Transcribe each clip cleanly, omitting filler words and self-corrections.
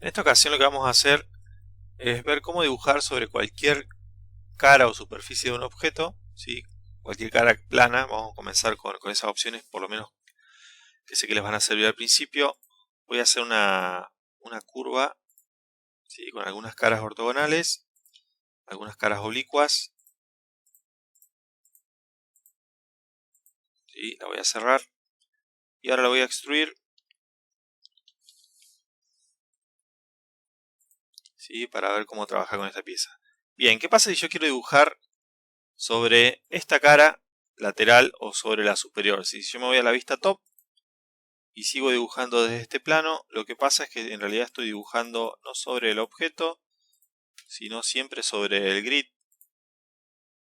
En esta ocasión lo que vamos a hacer es ver cómo dibujar sobre cualquier cara o superficie de un objeto, ¿sí? Cualquier cara plana. Vamos a comenzar con esas opciones, por lo menos que sé que les van a servir al principio. Voy a hacer una curva, ¿sí? Con algunas caras ortogonales, algunas caras oblicuas, ¿sí? La voy a cerrar y ahora la voy a extruir, ¿sí? Para ver cómo trabajar con esta pieza. Bien, ¿qué pasa si yo quiero dibujar sobre esta cara lateral o sobre la superior? Si yo me voy a la vista top y sigo dibujando desde este plano, lo que pasa es que en realidad estoy dibujando no sobre el objeto, sino siempre sobre el grid.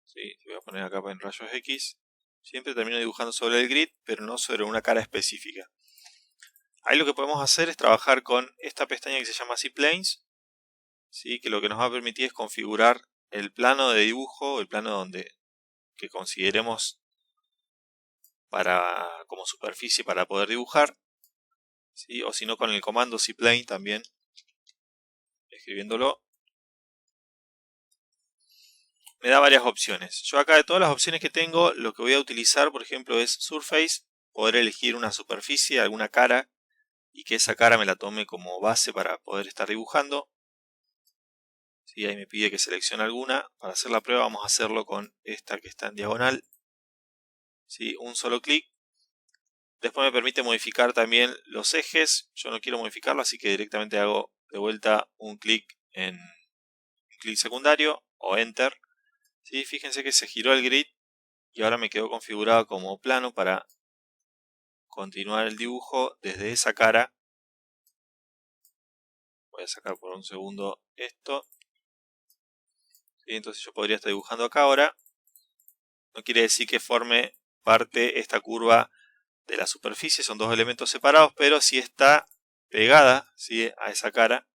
¿Sí? Voy a poner acá en rayos X. Siempre termino dibujando sobre el grid, pero no sobre una cara específica. Ahí lo que podemos hacer es trabajar con esta pestaña que se llama Z-Planes, ¿sí? Que lo que nos va a permitir es configurar el plano de dibujo, el plano que consideremos como superficie para poder dibujar, ¿sí? O si no, con el comando Z-Plane también, escribiéndolo, me da varias opciones. Yo acá de todas las opciones que tengo, lo que voy a utilizar, por ejemplo, es Surface, poder elegir una superficie, alguna cara, y que esa cara me la tome como base para poder estar dibujando. ¿Sí? Ahí me pide que seleccione alguna. Para hacer la prueba vamos a hacerlo con esta que está en diagonal. ¿Sí? Un solo clic. Después me permite modificar también los ejes. Yo no quiero modificarlo, así que directamente hago de vuelta un clic secundario o Enter. ¿Sí? Fíjense que se giró el grid y ahora me quedó configurado como plano para continuar el dibujo desde esa cara. Voy a sacar por un segundo esto. ¿Sí? Entonces yo podría estar dibujando acá ahora. No quiere decir que forme parte esta curva de la superficie, son dos elementos separados, pero si está pegada, ¿sí? A esa cara.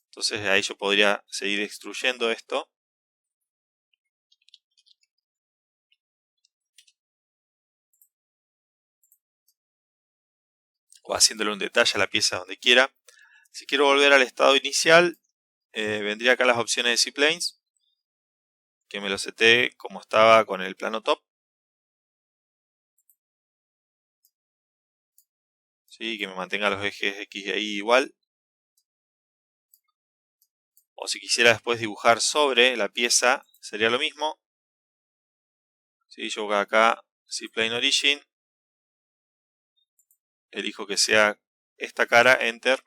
Entonces de ahí yo podría seguir extruyendo esto. O haciéndole un detalle a la pieza donde quiera. Si quiero volver al estado inicial, vendría acá las opciones de Z-Planes, que me lo seté como estaba con el plano top. ¿Sí? Que me mantenga los ejes X y Y igual. O si quisiera después dibujar sobre la pieza, sería lo mismo. ¿Sí? Yo acá Z-Plane Origin, elijo que sea esta cara, Enter,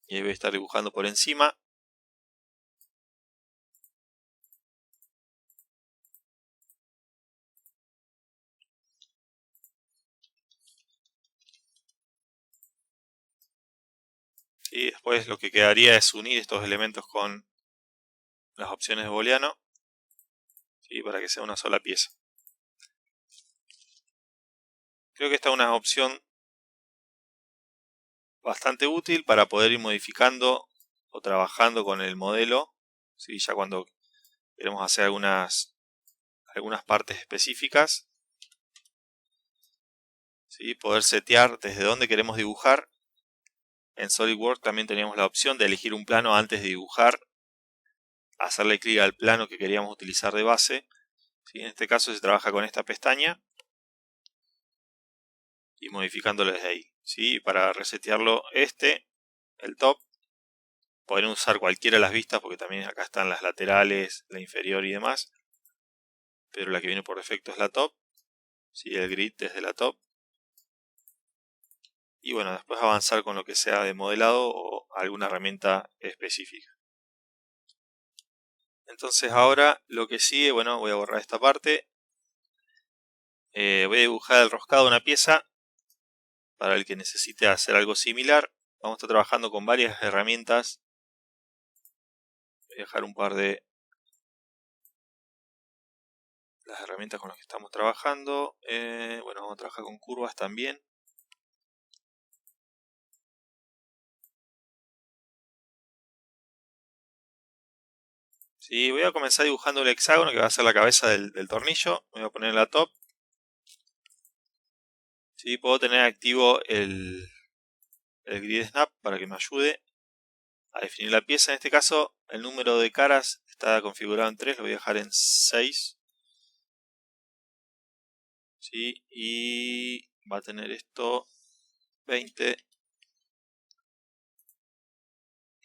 y ahí voy a estar dibujando por encima. Y después lo que quedaría es unir estos elementos con las opciones de booleano, ¿sí? Para que sea una sola pieza. Creo que esta es una opción bastante útil para poder ir modificando o trabajando con el modelo, ¿sí? Ya cuando queremos hacer algunas partes específicas, ¿sí? Poder setear desde dónde queremos dibujar. En SolidWorks también teníamos la opción de elegir un plano antes de dibujar, hacerle clic al plano que queríamos utilizar de base. ¿Sí? En este caso se trabaja con esta pestaña y modificándolo desde ahí. ¿Sí? Para resetearlo el top, podrían usar cualquiera de las vistas porque también acá están las laterales, la inferior y demás. Pero la que viene por defecto es la top. ¿Sí? El grid desde la top. Y bueno, después avanzar con lo que sea de modelado o alguna herramienta específica. Entonces ahora lo que sigue, bueno, voy a borrar esta parte. Voy a dibujar el roscado de una pieza. Para el que necesite hacer algo similar, vamos a estar trabajando con varias herramientas. Voy a dejar un par de las herramientas con las que estamos trabajando. Bueno, vamos a trabajar con curvas también. Sí, voy a comenzar dibujando el hexágono que va a ser la cabeza del tornillo. Voy a poner en la top. Sí, puedo tener activo el el grid snap para que me ayude a definir la pieza. En este caso el número de caras está configurado en 3, lo voy a dejar en 6. ¿Sí? Y va a tener esto 20.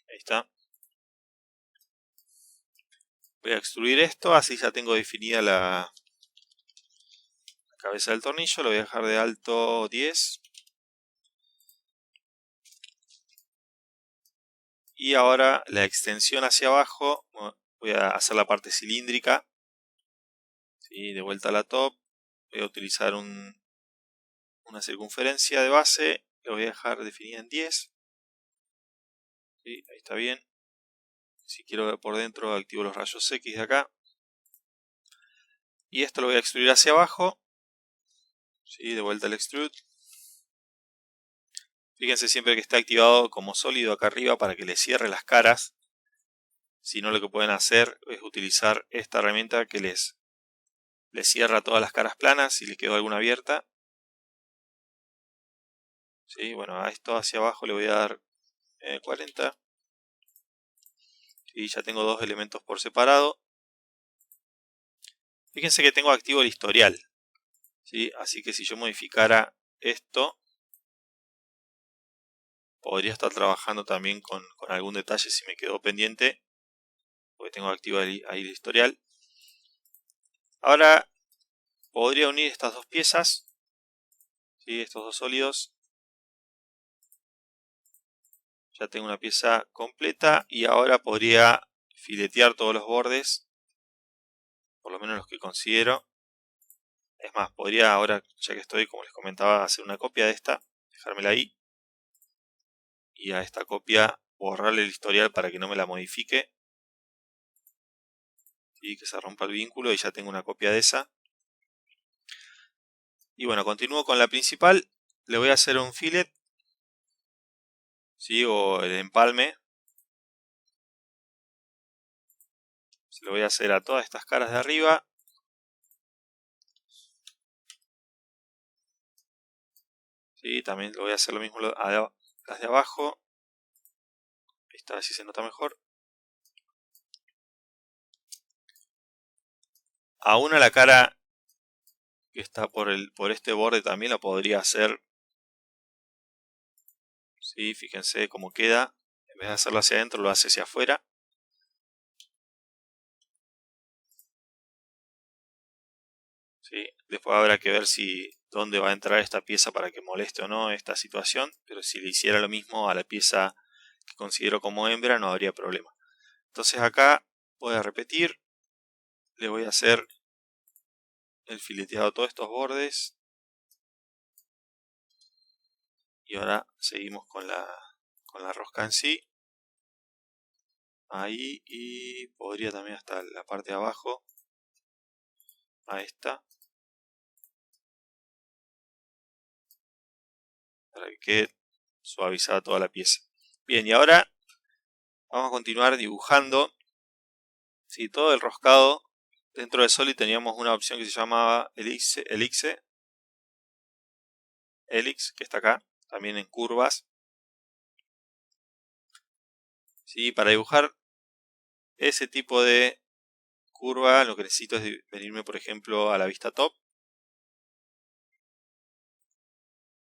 Ahí está. Voy a extruir esto, así ya tengo definida la cabeza del tornillo. Lo voy a dejar de alto 10. Y ahora la extensión hacia abajo, voy a hacer la parte cilíndrica. ¿Sí? De vuelta a la top, voy a utilizar una circunferencia de base, lo voy a dejar definida en 10. ¿Sí? Ahí está bien. Si quiero ver por dentro, activo los rayos X de acá. Y esto lo voy a extruir hacia abajo. ¿Sí? De vuelta al extrude. Fíjense siempre que está activado como sólido acá arriba para que le cierre las caras. Si no, lo que pueden hacer es utilizar esta herramienta que les cierra todas las caras planas si le quedó alguna abierta. ¿Sí? Bueno, a esto hacia abajo le voy a dar 40. Y ya tengo dos elementos por separado. Fíjense que tengo activo el historial. ¿Sí? Así que si yo modificara esto, podría estar trabajando también con algún detalle si me quedó pendiente, porque tengo activo ahí el historial. Ahora podría unir estas dos piezas, ¿sí? Estos dos sólidos. Ya tengo una pieza completa y ahora podría filetear todos los bordes, por lo menos los que considero. Es más, podría ahora, ya que estoy, como les comentaba, hacer una copia de esta, dejármela ahí. Y a esta copia borrarle el historial para que no me la modifique. Y que se rompa el vínculo y ya tengo una copia de esa. Y bueno, continúo con la principal. Le voy a hacer un fillet. ¿Sí? O el empalme. Se lo voy a hacer a todas estas caras de arriba. ¿Sí? También lo voy a hacer lo mismo a las de abajo. Esta vez sí se nota mejor. Aún a la cara que está por este borde también lo podría hacer. ¿Sí? Fíjense cómo queda. En vez de hacerlo hacia adentro, lo hace hacia afuera. ¿Sí? Después habrá que ver dónde va a entrar esta pieza para que moleste o no esta situación. Pero si le hiciera lo mismo a la pieza que considero como hembra, no habría problema. Entonces acá voy a repetir. Le voy a hacer el fileteado a todos estos bordes. Y ahora seguimos con la rosca en sí. Ahí, y podría también hasta la parte de abajo. A esta. Para que quede suavizada toda la pieza. Bien, y ahora vamos a continuar dibujando. Sí, todo el roscado. Dentro de Solid teníamos una opción que se llamaba Helix, que está acá, también en curvas. ¿Sí? Para dibujar ese tipo de curva, lo que necesito es venirme, por ejemplo, a la vista top.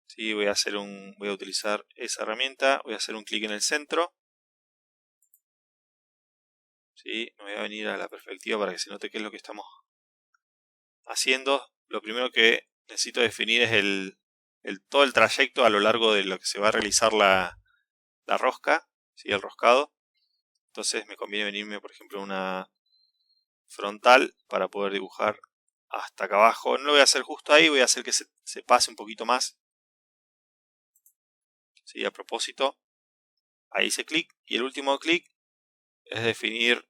¿Sí? Voy a utilizar esa herramienta, voy a hacer un clic en el centro. ¿Sí? Me voy a venir a la perspectiva para que se note qué es lo que estamos haciendo. Lo primero que necesito definir es todo el trayecto a lo largo de lo que se va a realizar la rosca, ¿sí? El roscado. Entonces me conviene venirme, por ejemplo, a una frontal para poder dibujar hasta acá abajo. No lo voy a hacer justo ahí, voy a hacer que se pase un poquito más. ¿Sí? A propósito, ahí hice clic y el último clic es definir,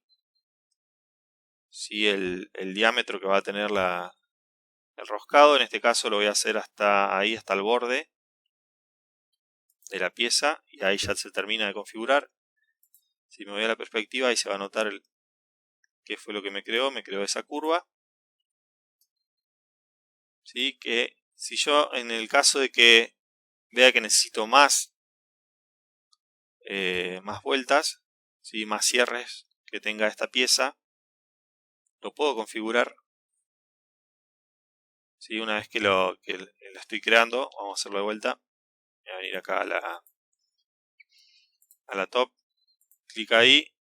¿sí? el diámetro que va a tener el roscado. En este caso lo voy a hacer hasta ahí, hasta el borde de la pieza, y ahí ya se termina de configurar. Si me voy a la perspectiva, ahí se va a notar qué fue lo que me creó esa curva. ¿Sí? Que si yo, en el caso de que vea que necesito más más vueltas, ¿sí? Más cierres que tenga esta pieza. Lo puedo configurar. ¿Sí? Una vez que lo estoy creando, vamos a hacerlo de vuelta. Voy a venir acá a la top. Clic ahí.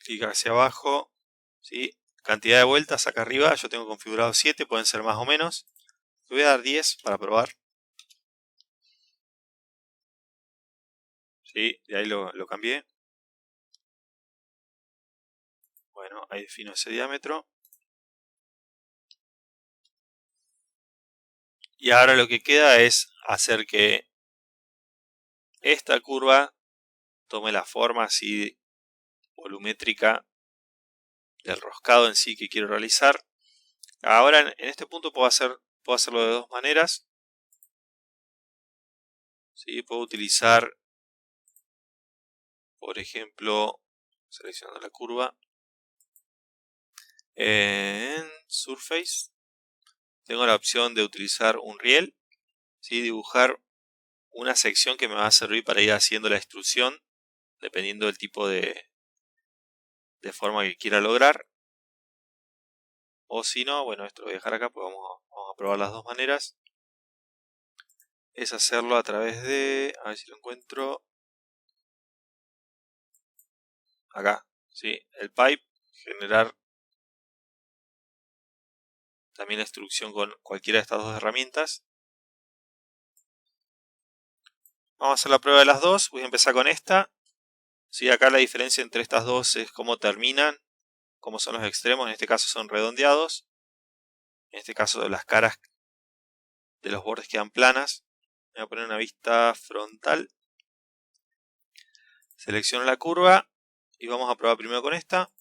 Clic hacia abajo. ¿Sí? Cantidad de vueltas acá arriba. Yo tengo configurado 7. Pueden ser más o menos. Le voy a dar 10 para probar. ¿Sí? De ahí lo cambié. Bueno, ahí defino ese diámetro. Y ahora lo que queda es hacer que esta curva tome la forma así volumétrica del roscado en sí que quiero realizar. Ahora en este punto puedo hacerlo de dos maneras. ¿Sí? Puedo utilizar, por ejemplo, seleccionando la curva, en Surface tengo la opción de utilizar un riel, ¿sí? Dibujar una sección que me va a servir para ir haciendo la extrusión dependiendo del tipo de forma que quiera lograr. O si no, bueno, esto lo voy a dejar acá, pues vamos a probar las dos maneras. Es hacerlo a través de, a ver si lo encuentro, acá, ¿sí? El pipe, generar también la instrucción con cualquiera de estas dos herramientas. Vamos a hacer la prueba de las dos. Voy a empezar con esta. ¿Sí? Acá la diferencia entre estas dos es cómo terminan, cómo son los extremos. En este caso son redondeados. En este caso las caras de los bordes quedan planas. Voy a poner una vista frontal. Selecciono la curva y vamos a probar primero con esta.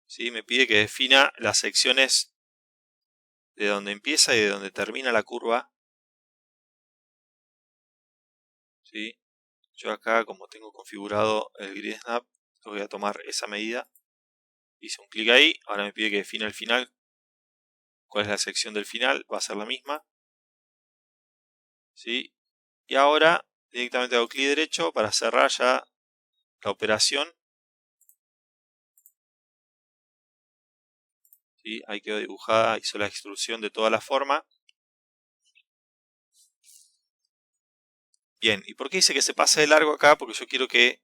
¿Sí? Me pide que defina las secciones de donde empieza y de donde termina la curva. ¿Sí? Yo acá, como tengo configurado el Grid Snap, voy a tomar esa medida. Hice un clic ahí, ahora me pide que defina el final. ¿Cuál es la sección del final? Va a ser la misma. ¿Sí? Y ahora directamente hago clic derecho para cerrar ya la operación. ¿Sí? Ahí quedó dibujada, hizo la extrusión de toda la forma. Bien, ¿y por qué dice que se pase de largo acá? Porque yo quiero que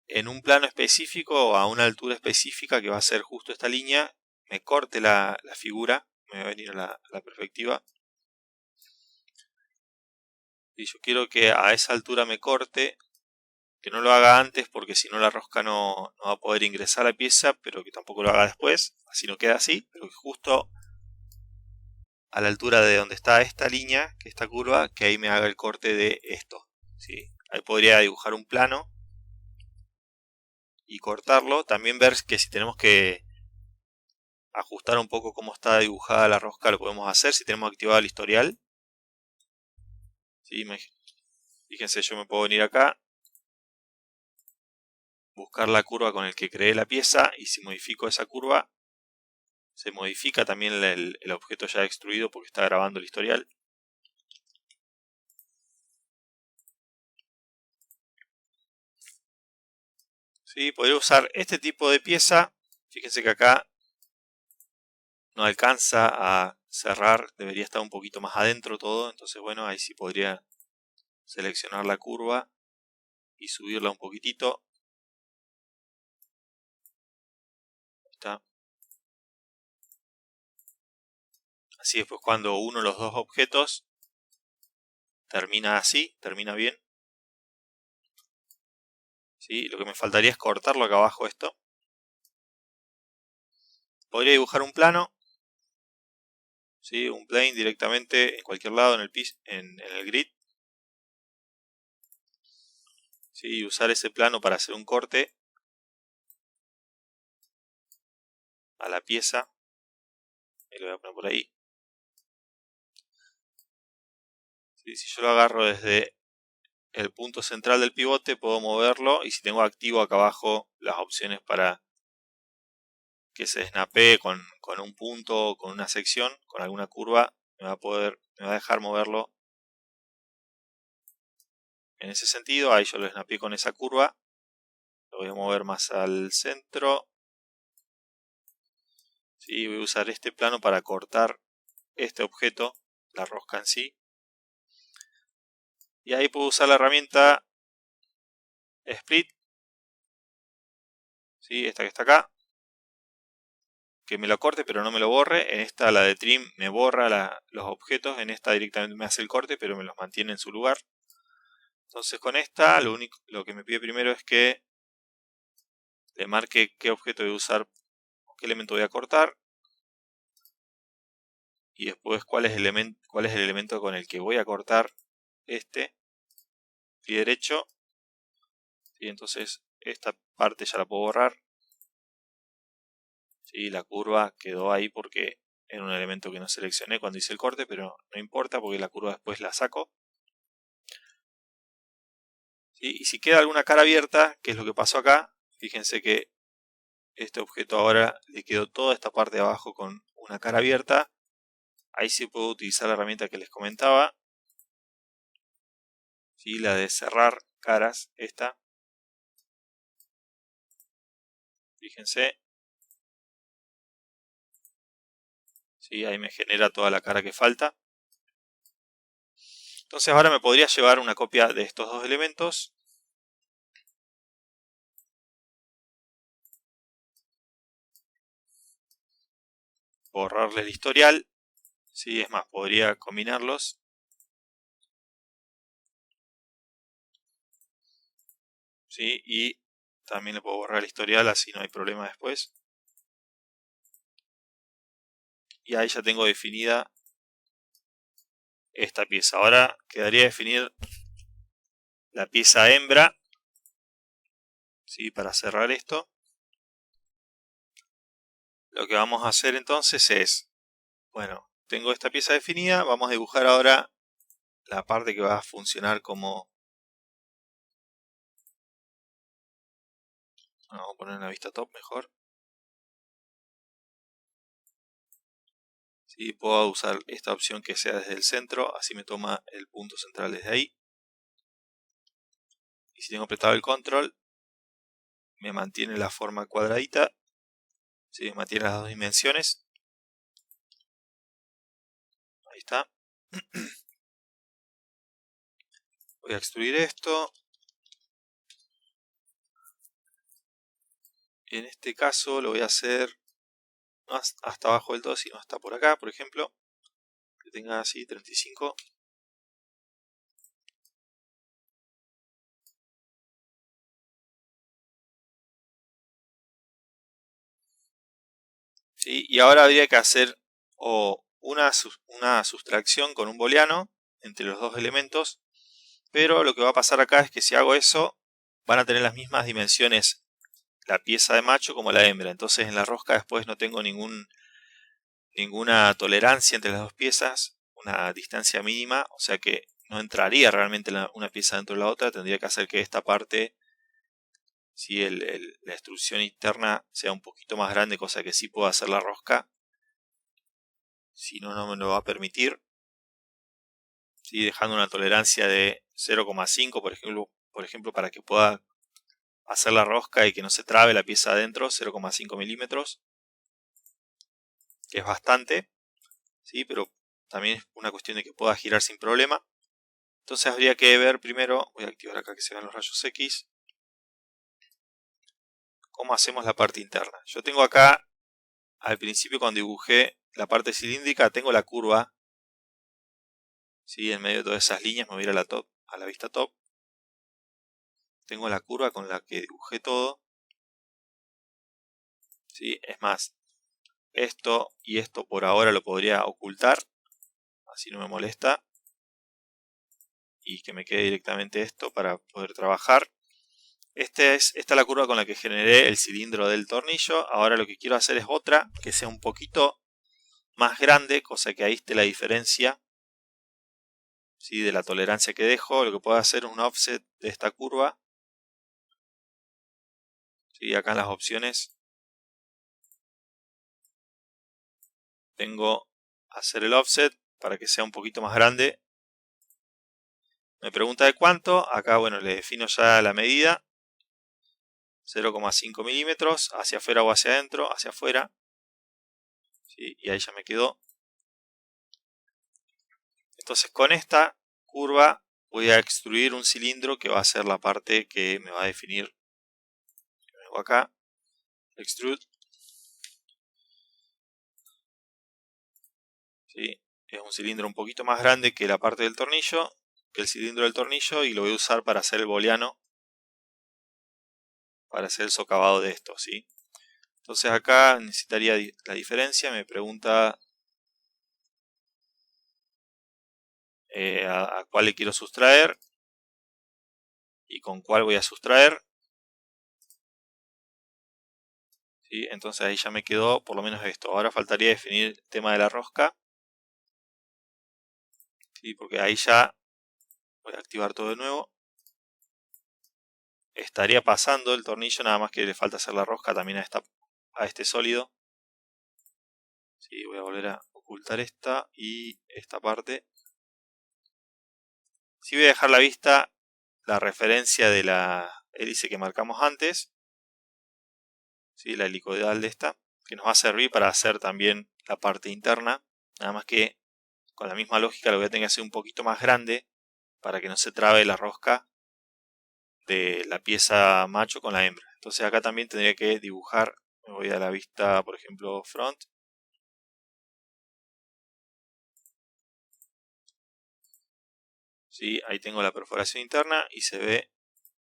en un plano específico o a una altura específica, que va a ser justo esta línea, me corte la figura. Me va a venir a la perspectiva. Y yo quiero que a esa altura me corte, que no lo haga antes porque si no la rosca no va a poder ingresar a la pieza, pero que tampoco lo haga después, así no queda así, pero que justo a la altura de donde está esta línea, que esta curva, que ahí me haga el corte de esto. ¿Sí? Ahí podría dibujar un plano y cortarlo. También ver que si tenemos que ajustar un poco cómo está dibujada la rosca, lo podemos hacer si tenemos activado el historial. ¿Sí? Fíjense, yo me puedo venir acá, buscar la curva con el que creé la pieza, y si modifico esa curva, se modifica también el objeto ya extruido porque está grabando el historial. ¿Sí? Podría usar este tipo de pieza. Fíjense que acá no alcanza a cerrar, debería estar un poquito más adentro todo. Entonces, bueno, ahí sí podría seleccionar la curva y subirla un poquitito. Ahí está. Así después cuando uno los dos objetos termina así, termina bien. ¿Sí? Lo que me faltaría es cortarlo acá abajo esto. Podría dibujar un plano. ¿Sí? Un plane directamente en cualquier lado en el piso, en el grid. ¿Sí? Y usar ese plano para hacer un corte a la pieza. Y lo voy a poner por ahí. ¿Sí? Si yo lo agarro desde el punto central del pivote, puedo moverlo, y si tengo activo acá abajo las opciones para que se snapee con un punto, con una sección, con alguna curva, me va a dejar moverlo en ese sentido. Ahí yo lo snapeé con esa curva. Lo voy a mover más al centro. ¿Sí? Voy a usar este plano para cortar este objeto, la rosca en sí. Y ahí puedo usar la herramienta Split. ¿Sí? Esta que está acá. Que me lo corte pero no me lo borre. En esta, la de Trim, me borra los objetos. En esta directamente me hace el corte pero me los mantiene en su lugar. Entonces con esta lo que me pide primero es que le marque qué objeto voy a usar, qué elemento voy a cortar. Y después cuál es el elemento con el que voy a cortar este. Clic derecho. Y entonces esta parte ya la puedo borrar. ¿Sí? La curva quedó ahí porque era un elemento que no seleccioné cuando hice el corte, pero no importa porque la curva después la saco. ¿Sí? Y si queda alguna cara abierta, que es lo que pasó acá, fíjense que este objeto ahora le quedó toda esta parte de abajo con una cara abierta. Ahí sí puedo utilizar la herramienta que les comentaba. ¿Sí? La de cerrar caras, esta. Fíjense. ¿Sí? Ahí me genera toda la cara que falta. Entonces ahora me podría llevar una copia de estos dos elementos. Borrarle el historial. ¿Sí? Es más, podría combinarlos. ¿Sí? Y también le puedo borrar el historial, así no hay problema después. Y ahí ya tengo definida esta pieza. Ahora quedaría definir la pieza hembra. ¿Sí? Para cerrar esto. Lo que vamos a hacer entonces es, bueno, tengo esta pieza definida. Vamos a dibujar ahora la parte que va a funcionar como... Vamos a poner una vista top mejor. ¿Sí? Puedo usar esta opción que sea desde el centro, así me toma el punto central desde ahí. Y si tengo apretado el control, me mantiene la forma cuadradita. ¿Sí? Me mantiene las dos dimensiones. Ahí está. Voy a extruir esto. En este caso lo voy a hacer no hasta abajo del todo, sino hasta por acá, por ejemplo. Que tenga así 35. ¿Sí? Y ahora habría que hacer una sustracción con un booleano entre los dos elementos. Pero lo que va a pasar acá es que si hago eso, van a tener las mismas dimensiones la pieza de macho como la hembra. Entonces en la rosca después no tengo ninguna tolerancia entre las dos piezas, una distancia mínima, o sea que no entraría realmente una pieza dentro de la otra. Tendría que hacer que esta parte, si la extrusión interna sea un poquito más grande, cosa que sí puedo hacer la rosca, si no, no me lo va a permitir. ¿Sí? Dejando una tolerancia de 0,5 por ejemplo, para que pueda hacer la rosca y que no se trabe la pieza adentro, 0,5 milímetros, que es bastante, ¿sí? Pero también es una cuestión de que pueda girar sin problema. Entonces habría que ver primero, voy a activar acá que se vean los rayos X, cómo hacemos la parte interna. Yo tengo acá, al principio cuando dibujé la parte cilíndrica, tengo la curva, ¿sí? En medio de todas esas líneas, me voy a ir a la vista top. Tengo la curva con la que dibujé todo, ¿sí? Es más, esto y esto por ahora lo podría ocultar, así no me molesta. Y que me quede directamente esto para poder trabajar. Esta es la curva con la que generé el cilindro del tornillo. Ahora lo que quiero hacer es otra que sea un poquito más grande, cosa que ahí esté la diferencia, ¿sí? De la tolerancia que dejo. Lo que puedo hacer es un offset de esta curva, ¿sí? Acá en las opciones tengo hacer el offset para que sea un poquito más grande. Me pregunta de cuánto. Acá, bueno, le defino ya la medida. 0,5 milímetros. Hacia afuera o hacia adentro. Hacia afuera. ¿Sí? Y ahí ya me quedó. Entonces con esta curva voy a extruir un cilindro que va a ser la parte que me va a definir. Vengo acá. Extrude. ¿Sí? Es un cilindro un poquito más grande que la parte del tornillo, que el cilindro del tornillo, y lo voy a usar para hacer el booleano, para hacer el socavado de esto, ¿sí? Entonces acá necesitaría la diferencia. Me pregunta a cuál le quiero sustraer y con cuál voy a sustraer. ¿Sí? Entonces ahí ya me quedó por lo menos esto. Ahora faltaría definir el tema de la rosca. ¿Sí? Porque ahí ya voy a activar todo de nuevo. Estaría pasando el tornillo, nada más que le falta hacer la rosca también a este sólido. ¿Sí? Voy a volver a ocultar esta y esta parte. Sí, voy a dejar la vista la referencia de la hélice que marcamos antes. ¿Sí? La helicoidal de esta, que nos va a servir para hacer también la parte interna. Nada más que con la misma lógica lo voy a tener que hacer un poquito más grande para que no se trabe la rosca de la pieza macho con la hembra. Entonces acá también tendría que dibujar. Me voy a la vista, por ejemplo, front. ¿Sí? Ahí tengo la perforación interna y se ve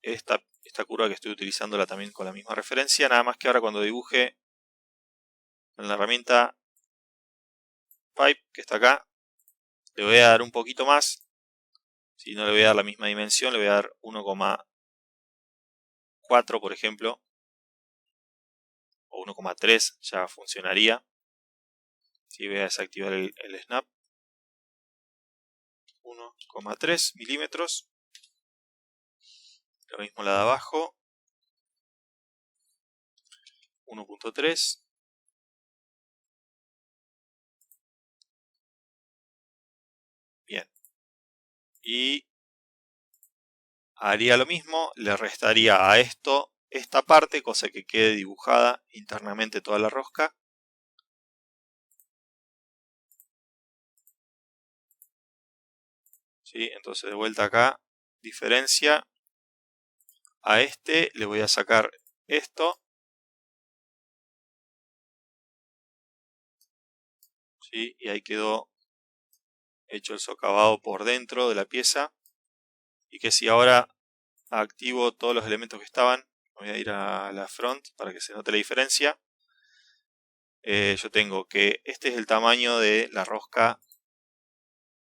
esta curva que estoy utilizándola también con la misma referencia. Nada más que ahora cuando dibuje en la herramienta Pipe, que está acá, le voy a dar un poquito más. Si no le voy a dar la misma dimensión, le voy a dar 1,4 por ejemplo, o 1,3 ya funcionaría. Si voy a desactivar el snap. 1,3 milímetros. Lo mismo la de abajo. 1,3. Bien. Y haría lo mismo, le restaría a esto esta parte, cosa que quede dibujada internamente toda la rosca. ¿Sí? Entonces de vuelta acá, diferencia. A este le voy a sacar esto. ¿Sí? Y ahí quedó hecho el socavado por dentro de la pieza. Y que si ahora activo todos los elementos que estaban, voy a ir a la front para que se note la diferencia. Yo tengo que este es el tamaño de la rosca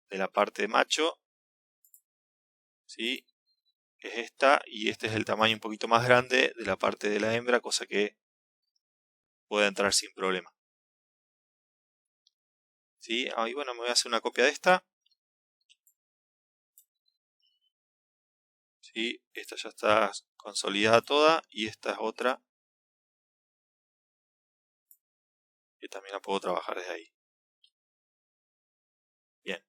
de la parte macho. ¿Sí? Es esta, y este es el tamaño un poquito más grande de la parte de la hembra, cosa que puede entrar sin problema. ¿Sí? Ahí bueno, me voy a hacer una copia de esta. ¿Sí? Esta ya está consolidada toda y esta es otra que también la puedo trabajar desde ahí. Bien.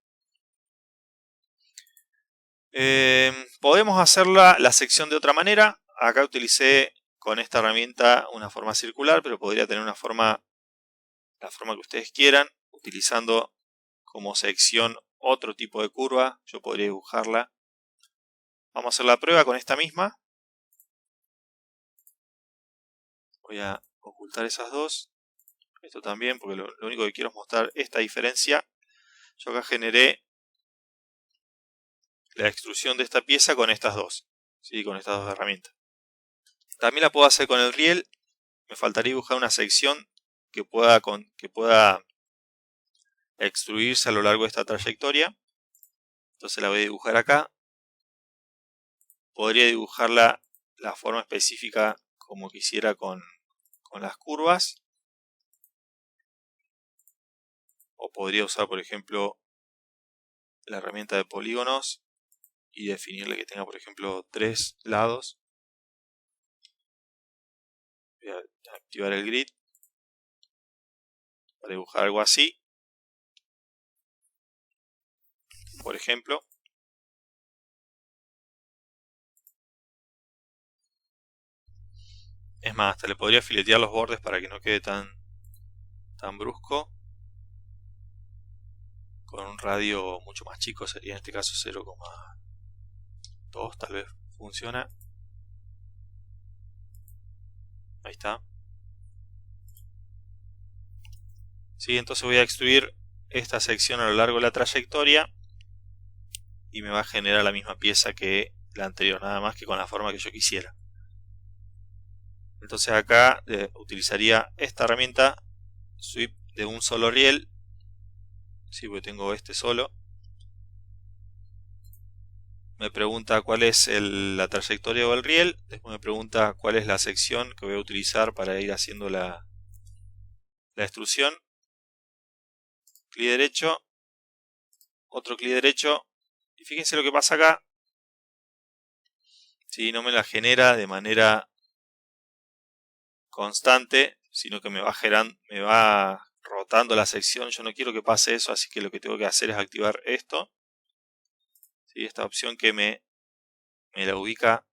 Podemos hacer la sección de otra manera. Acá utilicé con esta herramienta una forma circular, pero podría tener una forma, la forma que ustedes quieran, utilizando como sección otro tipo de curva. Yo podría dibujarla. Vamos a hacer la prueba con esta misma. Voy a ocultar esas dos. Esto también, porque lo único que quiero es mostrar esta diferencia. Yo acá generé la extrusión de esta pieza con estas dos. ¿Sí? Con estas dos herramientas. También la puedo hacer con el riel. Me faltaría dibujar una sección que pueda extruirse a lo largo de esta trayectoria. Entonces la voy a dibujar acá. Podría dibujarla la forma específica como quisiera con las curvas. O podría usar, por ejemplo, la herramienta de polígonos y definirle que tenga, por ejemplo, 3 lados. Voy a activar el grid para dibujar algo así. Por ejemplo. Es más, hasta le podría filetear los bordes para que no quede tan brusco. Con un radio mucho más chico, sería en este caso 0,2, tal vez funciona. Ahí está. ¿Sí? Entonces voy a extruir esta sección a lo largo de la trayectoria y me va a generar la misma pieza que la anterior, nada más que con la forma que yo quisiera. Entonces acá utilizaría esta herramienta Sweep de un solo riel. Sí, porque tengo este solo. Me pregunta cuál es la trayectoria o el riel. Después me pregunta cuál es la sección que voy a utilizar para ir haciendo la extrusión. Clic derecho, otro clic derecho, y fíjense lo que pasa acá. Si no me la genera de manera constante, sino que me va rotando la sección. Yo no quiero que pase eso, así que lo que tengo que hacer es activar esto. ¿Sí? Esta opción que me la ubica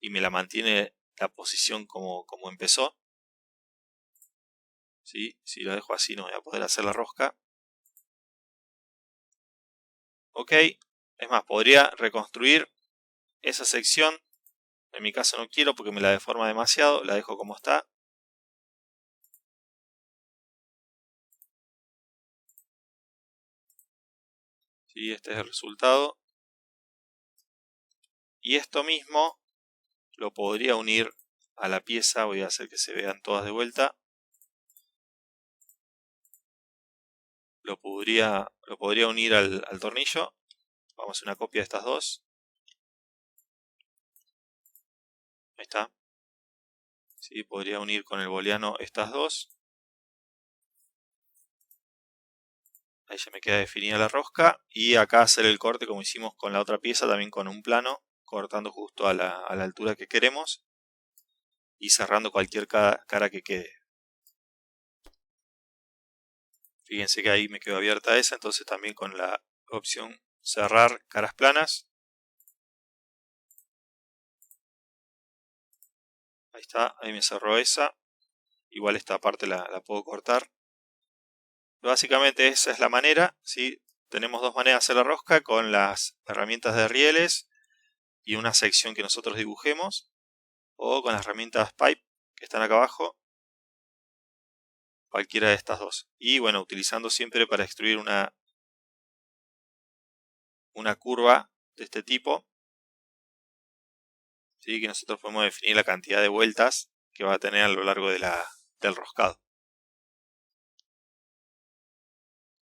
y me la mantiene la posición como empezó. ¿Sí? Si lo dejo así no voy a poder hacer la rosca. Ok, es más, podría reconstruir esa sección. En mi caso no quiero porque me la deforma demasiado, la dejo como está. ¿Sí? Este es el resultado. Y esto mismo lo podría unir a la pieza. Voy a hacer que se vean todas de vuelta. Lo podría unir al tornillo. Vamos a hacer una copia de estas dos. Ahí está. ¿Sí? Podría unir con el booleano estas dos. Ahí ya me queda definida la rosca. Y acá hacer el corte como hicimos con la otra pieza, también con un plano, cortando justo a la altura que queremos. Y cerrando cualquier cara que quede. Fíjense que ahí me quedó abierta esa, entonces también con la opción cerrar caras planas. Ahí está, ahí me cerró esa. Igual esta parte la puedo cortar. Básicamente esa es la manera, ¿sí? Tenemos dos maneras de hacer la rosca, con las herramientas de rieles y una sección que nosotros dibujemos, o con las herramientas pipe que están acá abajo, cualquiera de estas dos. Y bueno, utilizando siempre para extruir una curva de este tipo, ¿sí? Que nosotros podemos definir la cantidad de vueltas que va a tener a lo largo del roscado.